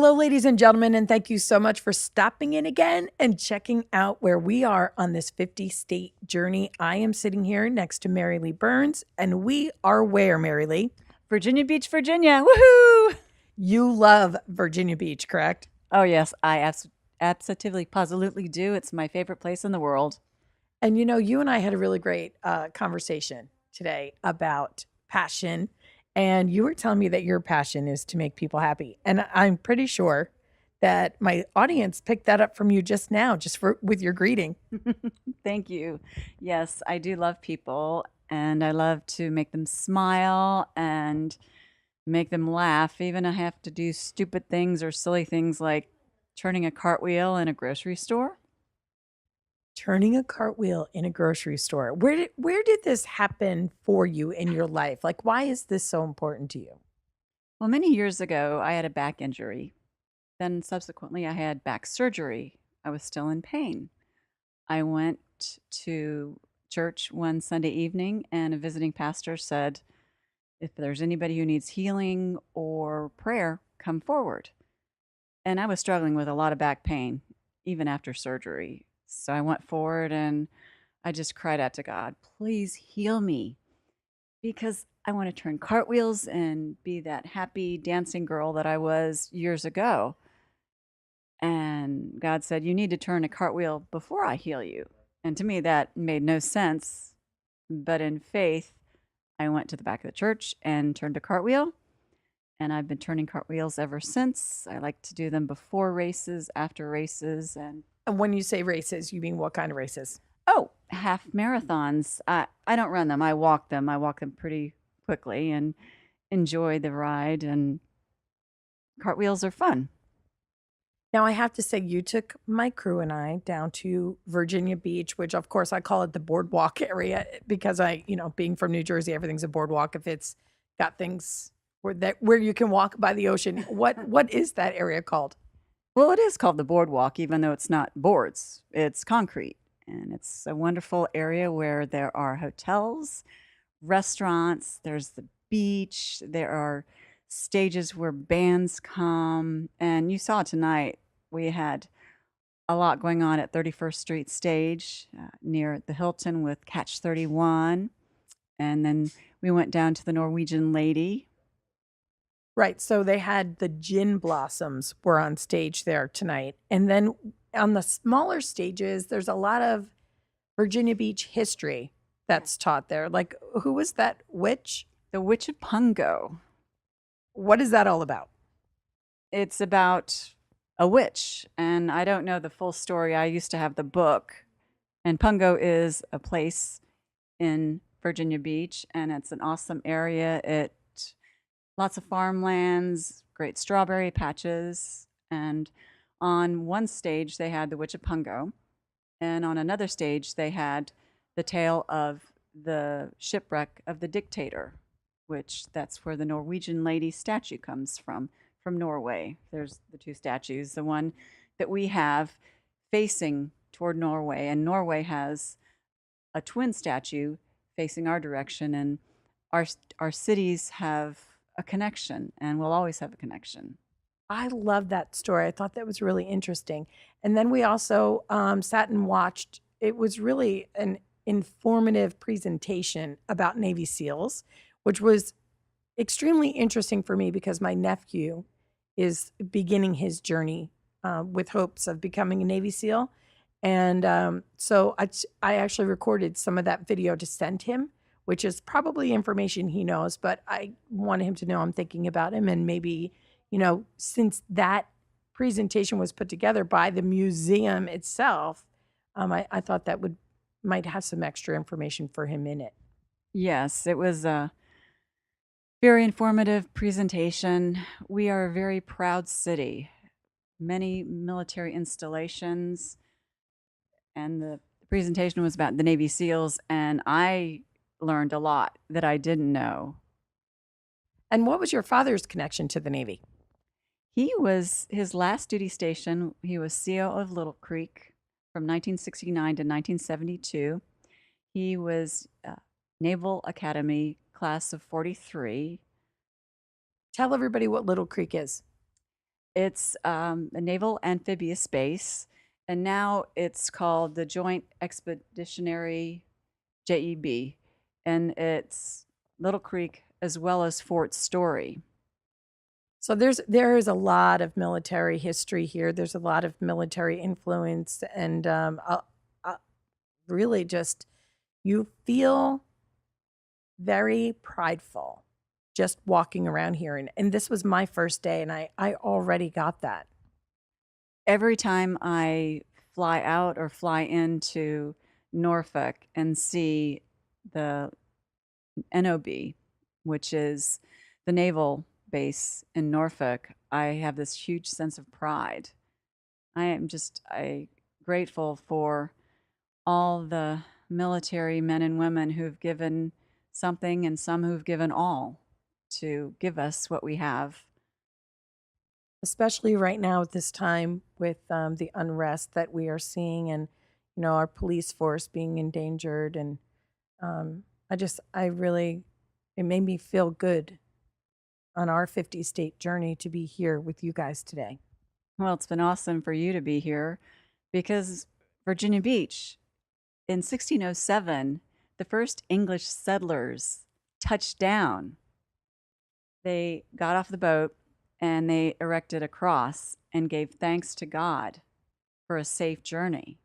Hello, ladies and gentlemen, and thank you so much for stopping in again and checking out where we are on this 50-state journey. I am sitting here next to Mary Lee Burns, and we are where, Mary Lee? Virginia Beach, Virginia. Woohoo! You love Virginia Beach, correct? Oh, yes, absolutely, positively do. It's my favorite place in the world. And you know, you and I had a really great conversation today about passion. And you were telling me that your passion is to make people happy. And I'm pretty sure that my audience picked that up from you just now, with your greeting. Thank you. Yes, I do love people, and I love to make them smile and make them laugh. Even I have to do stupid things or silly things like turning a cartwheel in a grocery store. Turning a cartwheel in a grocery store. Where did this happen for you in your life? Like, why is this so important to you? Well, many years ago, I had a back injury. Then subsequently, I had back surgery. I was still in pain. I went to church one Sunday evening, and a visiting pastor said, if there's anybody who needs healing or prayer, come forward. And I was struggling with a lot of back pain, even after surgery. So I went forward and I just cried out to God, please heal me because I want to turn cartwheels and be that happy dancing girl that I was years ago. And God said, you need to turn a cartwheel before I heal you. And to me, that made no sense. But in faith, I went to the back of the church and turned a cartwheel. And I've been turning cartwheels ever since. I like to do them before races, after races. And when you say races, you mean what kind of races? Oh, half marathons. I don't run them. I walk them. I walk them pretty quickly and enjoy the ride. And cartwheels are fun. Now, I have to say, you took my crew and I down to Virginia Beach, which, of course, I call it the boardwalk area because being from New Jersey, everything's a boardwalk if it's got things where you can walk by the ocean. What is that area called? Well, it is called the boardwalk, even though it's not boards, it's concrete. And it's a wonderful area where there are hotels, restaurants, there's the beach, there are stages where bands come. And you saw tonight, we had a lot going on at 31st Street Stage near the Hilton with Catch 31. And then we went down to the Norwegian Lady. Right. So they had the Gin Blossoms were on stage there tonight. And then on the smaller stages, there's a lot of Virginia Beach history that's taught there. Like, who was that witch? The Witch of Pungo. What is that all about? It's about a witch, and I don't know the full story. I used to have the book, and Pungo is a place in Virginia Beach, and it's an awesome area. It lots of farmlands, great strawberry patches, and on one stage they had the Witch of Pungo, and on another stage they had the tale of the shipwreck of the dictator, which that's where the Norwegian lady statue comes from Norway. There's the two statues, the one that we have facing toward Norway, and Norway has a twin statue facing our direction, and our cities have a connection and will always have a connection. I love that story. I thought that was really interesting. And then we also sat and watched. It was really an informative presentation about Navy SEALs, which was extremely interesting for me because my nephew is beginning his journey with hopes of becoming a Navy SEAL. And so I actually recorded some of that video to send him, which is probably information he knows, but I wanted him to know I'm thinking about him. And maybe, since that presentation was put together by the museum itself, I thought that might have some extra information for him in it. Yes, it was a very informative presentation. We are a very proud city, many military installations, and the presentation was about the Navy SEALs, and I learned a lot that I didn't know. And what was your father's connection to the Navy? He was his last duty station. He was CO of Little Creek from 1969 to 1972. He was Naval Academy class of 43. Tell everybody what Little Creek is. It's a naval amphibious base, and now it's called the Joint Expeditionary JEB, and it's Little Creek as well as Fort Story. So there is a lot of military history here. There's a lot of military influence, and really just you feel very prideful just walking around here. And this was my first day, and I already got that. Every time I fly out or fly into Norfolk and see the NOB, which is the naval base in Norfolk, I have this huge sense of pride. I grateful for all the military men and women who've given something and some who've given all to give us what we have. Especially right now at this time with the unrest that we are seeing, and our police force being endangered, and it made me feel good on our 50-state journey to be here with you guys today. Well, it's been awesome for you to be here because Virginia Beach, in 1607, the first English settlers touched down. They got off the boat and they erected a cross and gave thanks to God for a safe journey.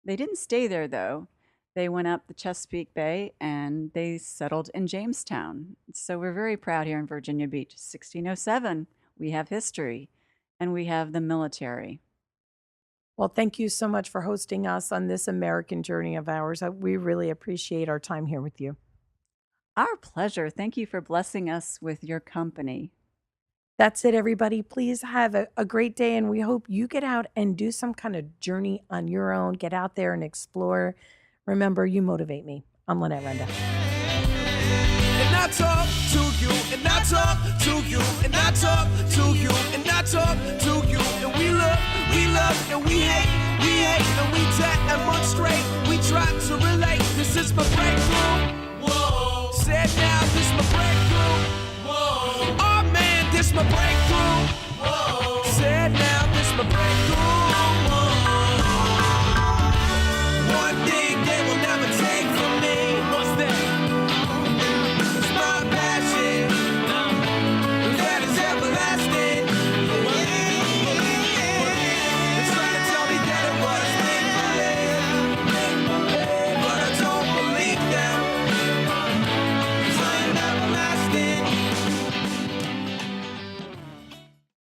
They didn't stay there, though. They went up the Chesapeake Bay and they settled in Jamestown. So we're very proud here in Virginia Beach. 1607, we have history and we have the military. Well, thank you so much for hosting us on this American journey of ours. We really appreciate our time here with you. Our pleasure. Thank you for blessing us with your company. That's it, everybody. Please have a great day, and we hope you get out and do some kind of journey on your own. Get out there and explore. Remember, you motivate me. I'm Lynette Renda. And I talk to you, and I talk to you, and I talk to you, and I talk to you. And we love, and we hate, and we demonstrate. We try to relate. This is my breakthrough. Whoa. Said now, this is my breakthrough. Whoa. Oh man, this is my breakthrough. Whoa.